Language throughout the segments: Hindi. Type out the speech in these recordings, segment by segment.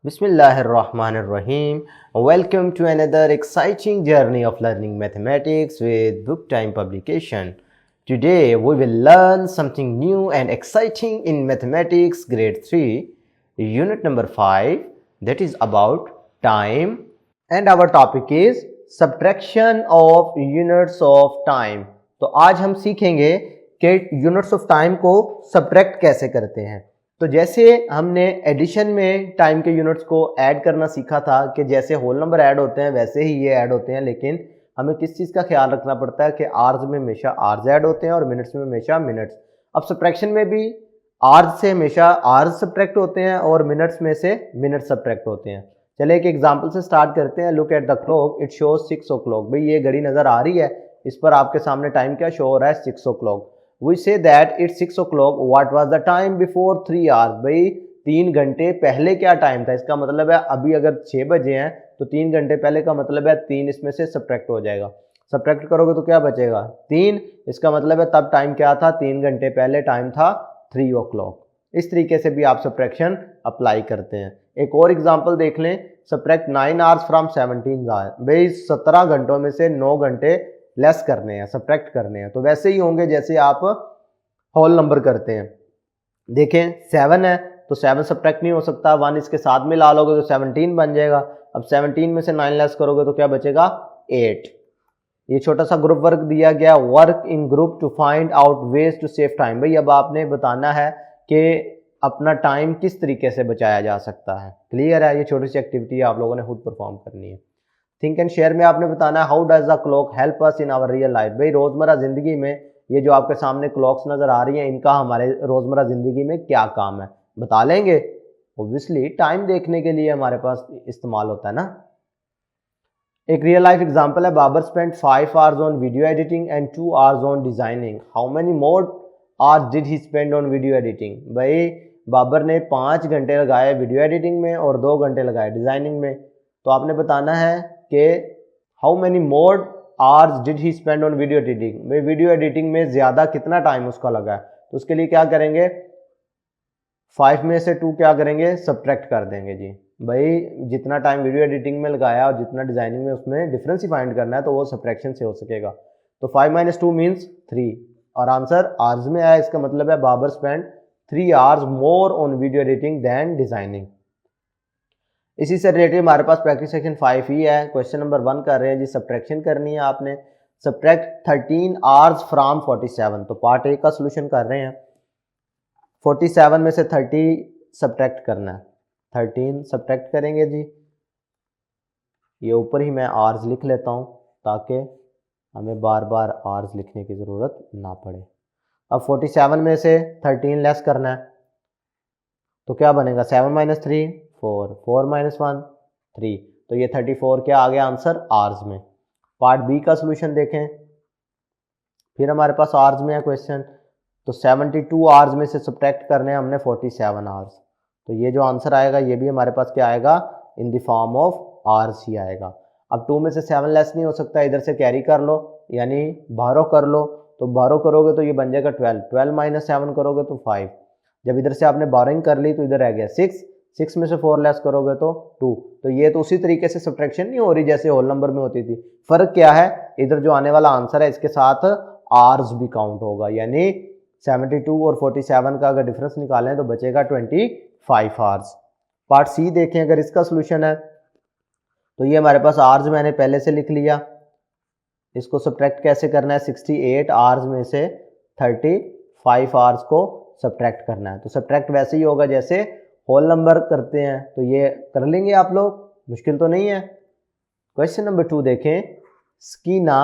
Bismillahirrahmanirrahim. Welcome to another exciting journey of learning mathematics with Book Time publication. Today we will learn something new and exciting in mathematics grade 3, unit number 5, that is about time, and our topic is subtraction of units of time. तो आज हम सीखेंगे कि यूनिट्स ऑफ टाइम को सब्ट्रैक्ट कैसे करते हैं। तो जैसे हमने एडिशन में टाइम के यूनिट्स को ऐड करना सीखा था कि जैसे होल नंबर ऐड होते हैं वैसे ही ये ऐड होते हैं, लेकिन हमें किस चीज़ का ख्याल रखना पड़ता है कि आवर्स में हमेशा आवर्स ऐड होते हैं और मिनट्स में हमेशा मिनट्स। अब सब्ट्रैक्शन में भी आवर्स से हमेशा आवर्स सब्ट्रैक्ट होते हैं और मिनट्स में से मिनट्स सब्ट्रैक्ट होते हैं। चले एक एग्जाम्पल से स्टार्ट करते हैं। Look at the clock, it shows 6 o'clock। भाई ये घड़ी नज़र आ रही है, इस पर आपके सामने टाइम क्या शो हो रहा है, 6 o'clock। We say that it's 6 o'clock. What was the time before 3 hours? भाई 3 घंटे पहले क्या टाइम था। इसका मतलब है अभी अगर 6 बजे हैं तो 3 घंटे पहले का मतलब है 3 इसमें से सब्ट्रैक्ट हो जाएगा। सब्ट्रैक्ट करोगे तो क्या बचेगा, 3। इसका मतलब है तब टाइम क्या था, 3 घंटे पहले टाइम था 3 o'clock। इस तरीके से भी आप सब्ट्रैक्शन अप्लाई करते हैं। एक और एग्जांपल देख लें, सब्ट्रैक्ट 9 hours फ्रॉम 17 hours। भाई 17 घंटों में से 9 घंटे लेस करने हैं, सब्ट्रैक्ट करने हैं। तो वैसे ही होंगे जैसे आप होल नंबर करते हैं। देखें 7 है तो 7 सब्ट्रैक्ट नहीं हो सकता, 1 इसके साथ में ला लोगे तो 17 बन जाएगा। अब 17 में से 9 लेस करोगे तो क्या बचेगा, 8। ये छोटा सा ग्रुप वर्क दिया गया, work in group to find out ways to save time. भाई अब आपने बताना है कि अपना टाइम किस तरीके से बचाया जा सकता है। क्लियर है, ये छोटी सी एक्टिविटी आप लोगों ने खुद परफॉर्म करनी है। थिंक एंड शेयर में आपने बताना है how does the clock help us in our real life. भाई रोजमर्रा जिंदगी में ये जो आपके सामने क्लॉक्स नजर आ रही हैं, इनका हमारे रोजमर्रा जिंदगी में क्या काम है, बता लेंगे। ऑब्वियसली टाइम देखने के लिए हमारे पास इस्तेमाल होता है ना। एक रियल लाइफ एग्जांपल है, Babar spend 5 hours on video editing and 2 hours on designing. How many more hours did he spend on video editing. भाई बाबर ने 5 घंटे लगाए वीडियो एडिटिंग में और 2 घंटे लगाए डिजाइनिंग में। तो आपने बताना है कि how many more hours did he spend on video editing. भाई वीडियो एडिटिंग में ज़्यादा कितना टाइम उसका लगा है। तो उसके लिए क्या करेंगे, 5 में से 2 क्या करेंगे, सब्ट्रैक्ट कर देंगे जी। भाई जितना टाइम वीडियो एडिटिंग में लगाया और जितना डिजाइनिंग में, उसमें डिफरेंस ही फाइंड करना है, तो वो सब्ट्रैक्शन से हो सकेगा। तो 5 - 2 मीन्स 3 और आंसर आवर्स में आया। इसका मतलब है Babar spend 3 hours more on video editing than designing. इसी से रिलेटेड हमारे पास प्रैक्टिस सेक्शन 5 ही है। क्वेश्चन नंबर 1 कर रहे हैं जी, सब्ट्रैक्शन करनी है आपने। Subtract 13 hours from 47। तो पार्ट ए का सोल्यूशन कर रहे हैं। 47 में से 30 सब्ट्रैक्ट करना है, 13 सब्ट्रैक्ट करेंगे जी। ये ऊपर ही मैं आवर्स लिख लेता हूँ ताकि हमें बार बार आवर्स लिखने की ज़रूरत ना पड़े। अब 47 में से 13 लेस करना है तो क्या बनेगा, 7 - 3 4, 4 - 1 3। तो ये 34 क्या आ गया आंसर आवर्स में। पार्ट बी का सोल्यूशन देखें, फिर हमारे पास आवर्स में है क्वेश्चन। तो 72 आवर्स में से सब्ट्रैक्ट करने हैं हमने 47 आवर्स। तो ये जो आंसर आएगा ये भी हमारे पास क्या आएगा, in the form of hours ही आएगा। अब 2 में से 7 लेस नहीं हो सकता, इधर से कैरी कर लो यानी बारो कर लो। तो बारो करोगे तो ये बन जाएगा 12, 12 - 7 करोगे तो 5। जब इधर से आपने बारोइंग कर ली तो इधर रह गया 6, 6 में से 4 लेस करोगे तो 2। तो ये तो उसी तरीके से सब्ट्रैक्शन नहीं हो रही जैसे होल नंबर में होती थी। फर्क क्या है, इधर जो आने वाला आंसर है इसके साथ आवर्स भी काउंट होगा, यानी 72 और 47 का अगर डिफरेंस निकालें तो बचेगा 25 आवर्स। पार्ट सी देखें, अगर इसका सोल्यूशन है तो ये हमारे पास आवर्स मैंने पहले से लिख लिया। इसको सब्ट्रैक्ट कैसे करना है, 68 आवर्स में से 35 आवर्स को सब्ट्रैक्ट करना है। तो सब्ट्रैक्ट वैसे ही होगा जैसे होल नंबर करते हैं। तो ये कर लेंगे आप लोग, मुश्किल तो नहीं है। क्वेश्चन नंबर 2 देखें, Sakina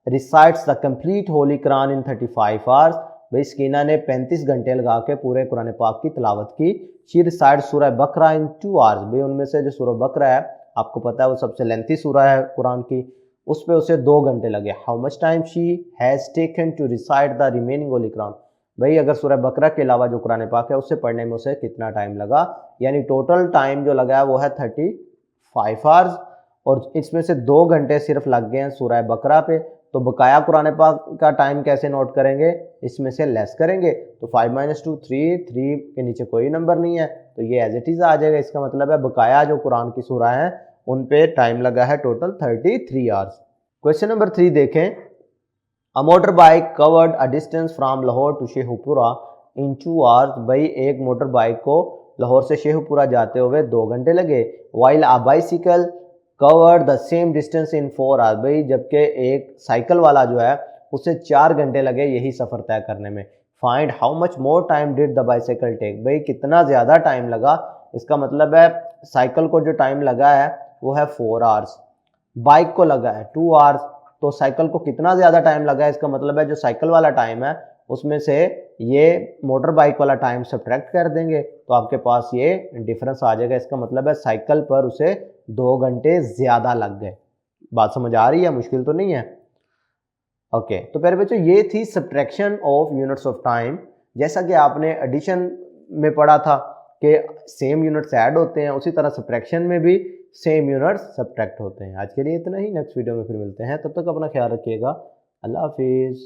recites the complete holy Quran in 35 hours. भाई स्कीना ने 35 घंटे लगा के पूरे कुरान पाक की तिलावत की। शी रिसाइट सूरह बकरा इन 2 आवर्स। भाई उनमें से जो सूरह बकरा है आपको पता है वो सबसे लेंथी सूरह है कुरान की, उस पर उसे 2 घंटे लगे। How much time she has taken to recite the remaining holy Quran. भाई अगर सूरह बकरा के अलावा जो कुरान पाक है उससे पढ़ने में उसे कितना टाइम लगा, यानी टोटल टाइम जो लगा है वो है 35 आवर्स और इसमें से 2 घंटे सिर्फ लग गए हैं सूरह बकरा पे। तो बकाया कुरान पाक का टाइम कैसे नोट करेंगे, इसमें से लेस करेंगे। तो 5 - 2 3, 3 के नीचे कोई नंबर नहीं है तो ये एज इट इज़ आ जाएगा। इसका मतलब है बकाया जो कुरान की सूरा है उन पे टाइम लगा है टोटल 33 आवर्स। क्वेश्चन नंबर 3 देखें। A motor bike covered a distance from Lahore to Shekhupura in 2 hours. भाई एक मोटर बाइक को लाहौर से शेखुपुरा जाते हुए 2 घंटे लगे। While a bicycle covered the same distance in 4 hours. भाई जबकि एक साइकिल वाला जो है उसे 4 घंटे लगे यही सफ़र तय करने में। Find how much more time did the bicycle take. भाई कितना ज़्यादा टाइम लगा। इसका मतलब है साइकिल को जो टाइम लगा है वो है 4 आवर्स, बाइक को लगा है 2 आवर्स। तो साइकिल को कितना ज़्यादा टाइम लगा है, इसका मतलब है जो साइकिल वाला टाइम है उसमें से ये मोटर बाइक वाला टाइम सब्ट्रैक्ट कर देंगे तो आपके पास ये डिफरेंस आ जाएगा। इसका मतलब है साइकिल पर उसे 2 घंटे ज़्यादा लग गए। बात समझ आ रही है, मुश्किल तो नहीं है। ओके तो प्यारे बच्चों ये थी subtraction of units of time. जैसा कि आपने एडिशन में पढ़ा था कि सेम यूनिट्स ऐड होते हैं, उसी तरह सब्ट्रैक्शन में भी सेम यूनिट्स सब्ट्रैक्ट होते हैं। आज के लिए इतना ही, नेक्स्ट वीडियो में फिर मिलते हैं, तब तक अपना ख्याल रखिएगा। अल्लाह हाफिज़।